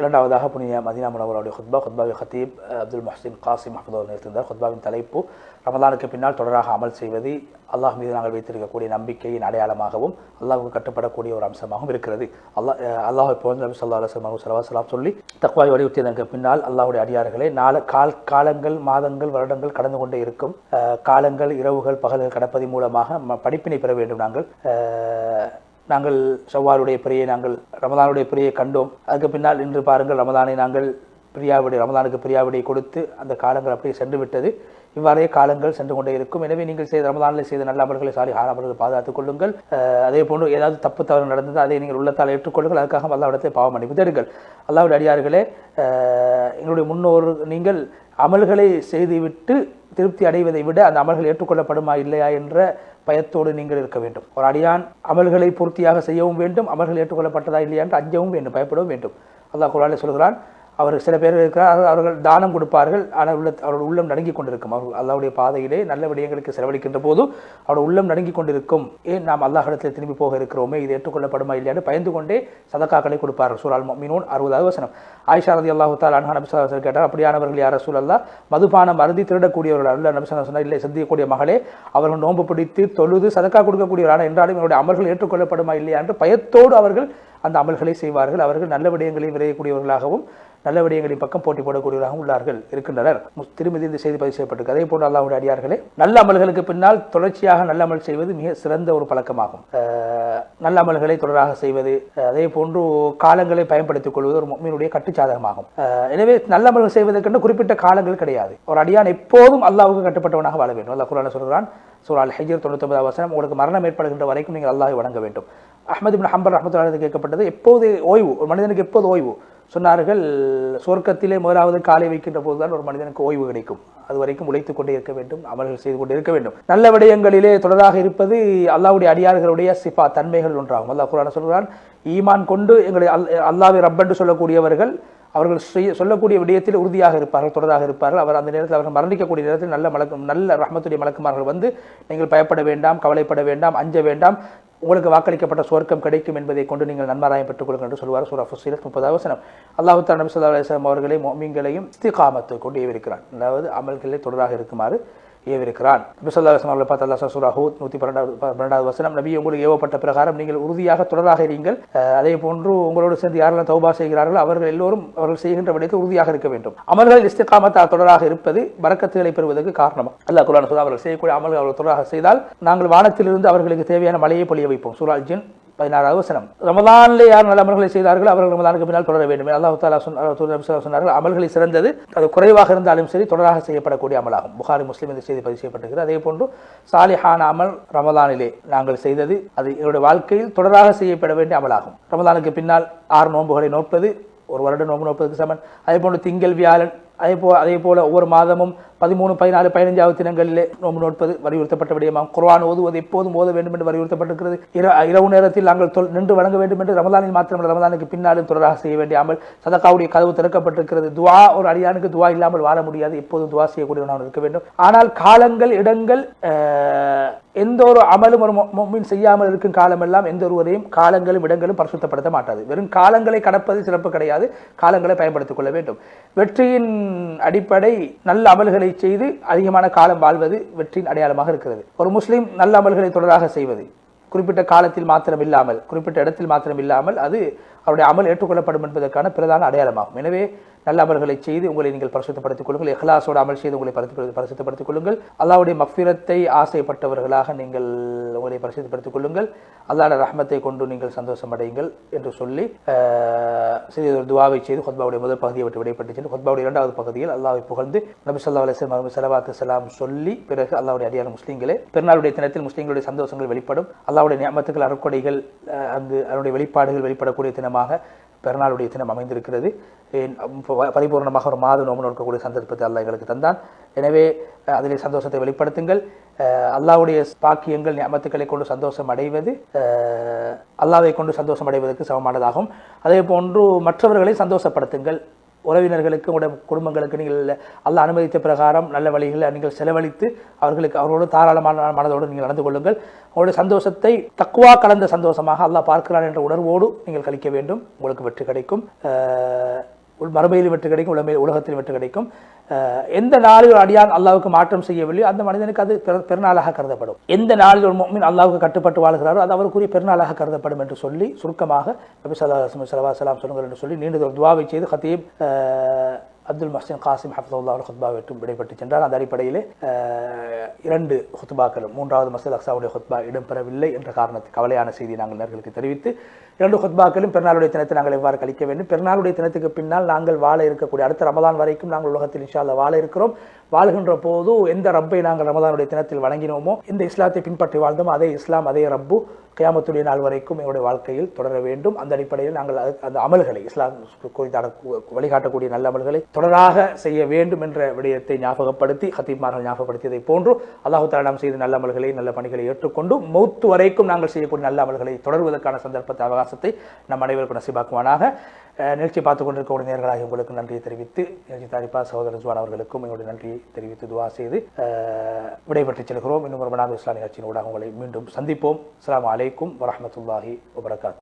இரண்டாவதாக புனித மதீனா முனவ்வராவுடைய ஹுத்பாவை ஹத்தீப் அப்துல் முஹ்சின் காசிம் ஹஃபிதுல்லாஹ் நிறுத்தினார். ஹுத்பாவின் தலைப்பு ரமலானுக்கு பின்னால் தொடராக அமல் செய்வது அல்லாஹ் மீது நாங்கள் வைத்திருக்கக்கூடிய நம்பிக்கையின் அடையாளமாகவும் அல்லாஹ்வுக்கு கட்டுப்படக்கூடிய ஒரு அம்சமாகவும் இருக்கிறது. அல்லாஹ் போன்ற நபி ஸல்லல்லாஹு அலைஹி வஸல்லம் சொல்லி தக்வாவை வலியுறுத்தியதற்கு பின்னால் அல்லாஹ்வுடைய அடியார்களே, காலங்கள் மாதங்கள் வருடங்கள் கடந்து கொண்டே இருக்கும். காலங்கள் இரவுகள் பகல்கள் கடப்பதன் மூலமாக படிப்பினை பெற வேண்டும். நாங்கள் ஷவ்வாலுடைய பிறையை ரமலானுடைய பிறையை கண்டோம். அதுக்கு பின்னால் இன்று பாருங்கள், ரமலானுக்கு பிரியாவிடை கொடுத்து அந்த காலங்கள் அப்படியே சென்று விட்டது. இவ்வாறே காலங்கள் சென்று கொண்டே இருக்கும். எனவே நீங்கள் ரமலானில் செய்த நல்ல அமல்களை சாலிஹான அமல்களை பாதுகாத்துக் கொள்ளுங்கள். அதே போன்று ஏதாவது தப்பு தவறு நடந்தது அதை நீங்கள் உள்ளத்தால் ஏற்றுக்கொள்ளுங்கள். அதுக்காக அல்லாஹ்விடத்தை பாவ மன்னிப்பு தேடுங்கள். அல்லாஹ்வுடைய அடியார்களே, எங்களுடைய முன்னோர் நீங்கள் அமல்களை செய்துவிட்டு திருப்தி அடைவதை விட அந்த அமல்கள் ஏற்றுக்கொள்ளப்படுமா இல்லையா என்ற பயத்தோடு நீங்கள் இருக்க வேண்டும். ஒரு அடியான் அமல்களை பூர்த்தியாக செய்யவும் வேண்டும், அமல்கள் ஏற்றுக்கொள்ளப்பட்டதா இல்லையா என்று அஞ்சவும் வேண்டும், பயப்படவும் வேண்டும். அல்லாஹ் குர்ஆனில் சொல்கிறான், அவர்கள் சில பேர் இருக்கிறார், அவர்கள் தானம் கொடுப்பார்கள், ஆனால் அவருடைய உள்ளம் நடுங்கி கொண்டிருக்கும். அவர்கள் அல்லாஹ்வுடைய பாதையிலே நல்ல விடயங்களுக்கு செலவழிக்கின்ற போது அவருடைய உள்ளம் நடுங்கி கொண்டிருக்கும். ஏன் நாம் அல்லாஹ்விடத்தில் திரும்பி போக இருக்கிறோமே, இது ஏற்றுக்கொள்ளப்படுமா இல்லையான்னு பயந்து கொண்டே சதக்காக்களை கொடுப்பார்கள். சூரா அல் முஃமினூன் 60வது வசனம். ஆயிஷா ரலியல்லாஹு தஆலா அன்ஹா நபி ஸல்லல்லாஹு அலைஹி வஸல்லம் கேட்டார், அப்படியானவர்கள் யார் ரசூலல்லாஹ்? மதுபானம் அருந்தி திருடக்கூடியவர்கள் அல்ல. நபி ஸல்லல்லாஹு அலைஹி வஸல்லம் இல்லை, சிந்திக்கக்கூடிய மகளே, அவர்கள் நோன்பு பிடித்து தொழுது சதக்கா கொடுக்கக்கூடியவரான என்றாலும் என்னுடைய அமல்கள் ஏற்றுக்கொள்ளப்படுமா இல்லையா என்று பயத்தோடு அவர்கள் அந்த அமல்களை செய்வார்கள். அவர்கள் நல்ல விடயங்களை விரையக்கூடியவர்களாகவும் நல்ல விடயங்களின் பக்கம் போட்டி போடக்கூடியவராகவும் இருக்கின்றனர். திருமதி இந்த செய்தி பதிவு செய்யப்பட்டிருக்கு. அதே போன்று அல்லாஹ்வுடைய அடியார்களே, நல்ல அமல்களுக்கு பின்னால் தொடர்ச்சியாக நல்ல அமல் செய்வது மிக சிறந்த ஒரு பழக்கமாகும். நல்ல அமல்களை தொடராக செய்வது, அதே போன்று காலங்களை பயன்படுத்திக் கொள்வது ஒரு முஃமினுடைய கட்டுச்சாதகமாகும். எனவே நல்ல அமல்கள் செய்வதற்கென்று குறிப்பிட்ட காலங்கள் கிடையாது. ஒரு அடியான் எப்போதும் அல்லாஹ்வுக்கு கட்டுப்பட்டவனாக வாழ வேண்டும். அல்லாஹ் குர்ஆனில் சொல்கிறான், சூரா அல் ஹஜ்ர் 99வது வசனம், உங்களுக்கு மரணம் ஏற்படுகின்ற வரைக்கும் நீங்கள் அல்லாஹ்வை வணங்க வேண்டும். அஹ்மத் இப்னு ஹம்பல் ரஹ்மத்துல்லாஹி அலைஹி கேட்கப்பட்டது, எப்போது ஓய்வு, ஒரு மனிதனுக்கு எப்போது ஓய்வு? சொன்னார்கள், சொர்க்கத்திலே முதலாவது காலை வைக்கின்ற போதுதான் ஒரு மனிதனுக்கு ஓய்வு கிடைக்கும். அது வரைக்கும் உழைத்துக் கொண்டே இருக்க வேண்டும், அமல்கள் செய்து கொண்டே இருக்க வேண்டும். நல்ல விடயங்களிலே தொடராக இருப்பது அல்லாஹ்வுடைய அடியார்களுடைய சிஃபா தன்மைகள் ஒன்றாகும். அல்லாஹ் குர்ஆனில் சொல்கிறான், ஈமான் கொண்டு எங்களை அல்லாஹ்வை ரப் என்று சொல்லக்கூடியவர்கள் அவர்கள் சொல்லக்கூடிய விடயத்தில் உறுதியாக இருப்பார்கள், தொடராக இருப்பார்கள். அவர் அந்த நேரத்தில் அவர்கள் மரணிக்கக்கூடிய நேரத்தில் நல்ல ரஹ்மத்துடைய மலக்குமார்கள் வந்து, நீங்கள் பயப்பட வேண்டாம், கவலைப்பட வேண்டாம், அஞ்ச வேண்டாம், உங்களுக்கு வாக்களிக்கப்பட்ட சுவர்க்கம் கிடைக்கும் என்பதை கொண்டு நீங்கள் நன்மாராயம் பெற்றுக் கொள்ளுங்கள் என்று சொல்வார். சூரா ஃபுஸ்ஸிலத் 30வது வசனம். அல்லாஹ் தஆலா நபி ஸல்லல்லாஹு அலைஹி வஸல்லம் அவர்களை முஃமின்களையும் இஸ்திகாமத்தை கொண்டு ஏவிருக்கிறான். அதாவது அமல்களை தொடராக இருக்குமாறு ஏவிருக்கிறான். நபி ஸல்லல்லாஹு அலைஹி வஸல்லம் அவர்களை பார்த்து அல்லாஹ் சூரா ஹூத் 112வது வசனம், நபி உங்களுக்கு ஏவப்பட்ட பிரகாரம் நீங்கள் உறுதியாக தொடராக இருங்கள். அதே போன்று உங்களோடு சேர்ந்து யாரெல்லாம் தௌபா செய்கிறார்களோ அவர்கள் எல்லோரும் அவர்கள் செய்கின்ற விடயத்தில் உறுதியாக இருக்க வேண்டும். அமல்கள் இஸ்திகாமத்தால் தொடராக இருப்பது பரக்கத்துகளை பெறுவதற்கு காரணம். அல்லாஹ் குர்ஆனில் சொல்கிறான், அவர்கள் செய்யக்கூடிய அமல்கள் அவர்கள் தொடராக செய்தால் நாங்கள் வானத்திலிருந்து அவர்களுக்கு தேவையான மழையை பொழிய வைப்போம். சூரா அல் ஜின் 16வது வசனம். ரமலானிலே யார் நல்ல அமல்களை செய்தார்களோ அவர்கள் ரமலானுக்கு பின்னால் தொடர வேண்டும். அல்லாஹ் தஆலா சொன்னார்கள், அமல்களை சிறந்தது அது குறைவாக இருந்தாலும் சரி தொடராக செய்யப்படக்கூடிய அமலாகும். புகாரி முஸ்லிம் இந்த செய்தி பதிவு செய்யப்பட்டிருக்கிறது. அதே போன்று சாலிஹான அமல் ரமலானிலே நாங்கள் செய்தது அது என்னுடைய வாழ்க்கையில் தொடராக செய்யப்பட வேண்டிய அமலாகும். ரமலானுக்கு பின்னால் 6 நோன்புகளை நோட்பது ஒரு வருடம் நோன்பு நோட்பதற்கு சமன். அதே போன்று திங்கள் வியாழன் அதே போல ஒவ்வொரு மாதமும் 13, 14, 15வது தினங்களிலே நோன்பு நோட்பது வலியுறுத்தப்பட்ட விடயமாகும். குர்ஆன் ஓதுவது எப்போதும் ஓத வேண்டும் என்று வலியுறுத்தப்பட்டிருக்கிறது. இரவு நேரத்தில் நாங்கள் நின்று வணங்க வேண்டும் என்று ரமலானில் மாத்திரமல்ல, ரமலானுக்கு பின்னாலும் தொடராக செய்ய வேண்டிய அமல். சதக்காவுடைய கதவு திறக்கப்பட்டிருக்கிறது. துஆ, ஒரு அடியானுக்கு துஆ இல்லாமல் வாழ முடியாது. எப்போதும் துஆ செய்யக்கூடியவனாக இருக்க வேண்டும். ஆனால் காலங்கள், இடங்கள், எந்த ஒரு அமலும் ஒரு முஃமின் செய்யாமல் இருக்கும் காலமெல்லாம் எந்த ஒருவரையும் காலங்களும் இடங்களும் பரிசுத்தப்படுத்த மாட்டாது. வெறும் காலங்களை கடப்பது சிறப்பு கிடையாது, காலங்களை பயன்படுத்திக் கொள்ள வேண்டும். வெற்றியின் அடிப்படை நல்ல அமல்களை செய்து அதிகமான காலம் வாழ்வது வெற்றியின் அடையாளமாக இருக்கிறது. ஒரு முஸ்லிம் நல்ல அமல்களை தொடராக செய்வது குறிப்பிட்ட காலத்தில் மாத்திரம் இல்லாமல், குறிப்பிட்ட இடத்தில் மாத்திரம் இல்லாமல், அது அவருடைய அமல் ஏற்றுக்கொள்ளப்படும் என்பதற்கான பிரதான அடையாளமாகும். எனவே நல்ல அமல்களை செய்து உங்களை நீங்கள் பரிசுத்தப்படுத்திக் கொள்ளுங்கள். இஹ்லாஸோடு அமல் செய்து உங்களை பரிசுத்தப்படுத்திக் கொள்ளுங்கள். அல்லாஹ்வுடைய மக்ஃபிரத்தை ஆசைப்பட்டவர்களாக நீங்கள் உங்களை பரிசுத்தப்படுத்திக் கொள்ளுங்கள். அல்லாஹ்வுடைய ரஹ்மத்தை கொண்டு நீங்கள் சந்தோஷம் அடையுங்கள் என்று சொல்லி சிறிய துஆவை செய்து ஹுத்பாவுடைய முதல் பகுதியை விட்டு விடைபெற்று சென்று ஹுத்பாவுடைய 2வது பகுதியில் அல்லாஹ்வை புகழ்ந்து நபி ஸல்லல்லாஹு அலைஹி வஸல்லம் ஸலவாத்து ஸலாம் சொல்லி பிறகு அல்லாஹ்வுடைய அடியார் முஸ்லிம்களே, பெருநாளுடைய தினத்தில் முஸ்லிம்களுடைய சந்தோஷங்கள் வெளிப்படும். அல்லாஹ்வுடைய நிஅமத்துகள், அருட்கொடைகள், அங்கு அதனுடைய வெளிப்பாடுகள் வெளிப்படக்கூடிய தினமாக பெருநாளுடைய தினம் அமைந்திருக்கிறது. பரிபூர்ணமாக ஒரு மாத நோன்பு நோக்கக்கூடிய சந்தர்ப்பத்தை அல்லாஹ் எங்களுக்கு தந்தான். எனவே அதிலே சந்தோஷத்தை வெளிப்படுத்துங்கள். அல்லாஹ்வுடைய பாக்கியங்கள், நிஅமத்துக்களை கொண்டு சந்தோஷம் அடைவது அல்லாஹ்வை கொண்டு சந்தோஷம் அடைவதற்கு சமமானதாகும். அதே போன்று மற்றவர்களை சந்தோஷப்படுத்துங்கள். உறவினர்களுக்கு உங்களுடைய குடும்பங்களுக்கு நீங்கள் அல்லாஹ் அனுமதித்த பிரகாரம் நல்ல வழிகளில் நீங்கள் செலவழித்து அவர்களோடு தாராளமான மனதோடு நீங்கள் நடந்து கொள்ளுங்கள். உங்களுடைய சந்தோஷத்தை தக்குவா கலந்த சந்தோஷமாக அல்லாஹ் பார்க்கிறான் என்ற உணர்வோடு நீங்கள் கழிக்க வேண்டும். உங்களுக்கு வெற்றி கிடைக்கும், மறுமையிலும் வெற்றி கிடைக்கும், உலகத்திலும் வெற்றி கிடைக்கும். எந்த நாளில் ஒரு அடியான் அல்லாஹ்வுக்கு மாற்றம் செய்யவில்லையோ அந்த மனிதனுக்கு அது பெருநாளாக கருதப்படும். எந்த நாளில் ஒரு முஃமின் அல்லாஹ்வுக்கு கட்டுப்பட்டு வாழ்கிறாரோ அது அவருக்குரிய பெருநாளாக கருதப்படும் என்று சொல்லி சுருக்கமாக நபி ஸல்லல்லாஹு அலைஹி வஸல்லம் சொல்லுங்கள் என்று சொல்லி நீண்ட ஒரு துஆவை செய்து ஹத்தீப் அப்துல் முஹ்சின் காசிம் ஹஃபிஸஹுல்லாஹ் ஹுத்பாவை விட்டு விடைபெற்று சென்றார். அந்த அடிப்படையிலே 2 ஹுத்பாக்களும் 3வது மஸ்ஜித் அக்ஸாவுடைய ஹுத்பா இடம்பெறவில்லை என்ற காரணத்தை கவலையான செய்தியை நாங்கள் நேர்களுக்கு தெரிவித்து 2 ஹுத்பாக்களும் பெருநாளுடைய தினத்தை நாங்கள் எவ்வாறு கழிக்க வேண்டும், பெருநாளுடைய தினத்துக்கு பின்னால் நாங்கள் வாழ இருக்கக்கூடிய அடுத்த ரமதான் வரைக்கும் நாங்கள் உலகத்தில் இன்ஷா அல்லாஹ் வாழ இருக்கிறோம். வாழ்கின்ற போது எந்த ரப்பை நாங்கள் ரமதானுடைய தினத்தில் வணங்கினோமோ, இந்த இஸ்லாத்தை பின்பற்றி வாழ்ந்தோமோ அதே இஸ்லாம் அதே ரப்பு கியாமத்துடைய நாள் வரைக்கும் எங்களுடைய வாழ்க்கையில் தொடர வேண்டும். அந்த அடிப்படையில் நாங்கள் அந்த அமல்களை இஸ்லாம் குறித்தான வழிகாட்டக்கூடிய நல்ல அமல்களை தொடராக செய்ய வேண்டும் என்ற விடயத்தை ஞாபகப்படுத்தி ஹத்தீப்மார்கள் ஞாபகப்படுத்தியதை போன்று அல்லாஹ் தஆலா நாம் செய்த நல்ல அமல்களை நல்ல பணிகளை ஏற்றுக்கொண்டு மௌத்து வரைக்கும் நாங்கள் செய்யக்கூடிய நல்ல அமல்களை தொடர்வதற்கான சந்தர்ப்பத்தை அவகாசத்தை நம் அனைவருக்கும் நசீபாக்குவானாக. நிகழ்ச்சி பார்த்துக் கொண்டிருக்கக்கூடிய நேயர்களாக உங்களுக்கு நன்றியை தெரிவித்து நிகழ்ச்சி தயாரிப்பாளர் சகோதரர் ரிஸ்வான் அவர்களுக்கும் எங்களுடைய நன்றியை தெரிவித்து துஆ செய்து விடைபெற்று செல்கிறோம். இன்னும் ஒரு மனாது இஸ்லாம் நிகழ்ச்சியின் ஊடாக உங்களை மீண்டும் சந்திப்போம். அஸ்ஸலாமு அலைக்கும் வரஹ்மத்துல்லாஹி வபரகாத்துஹு.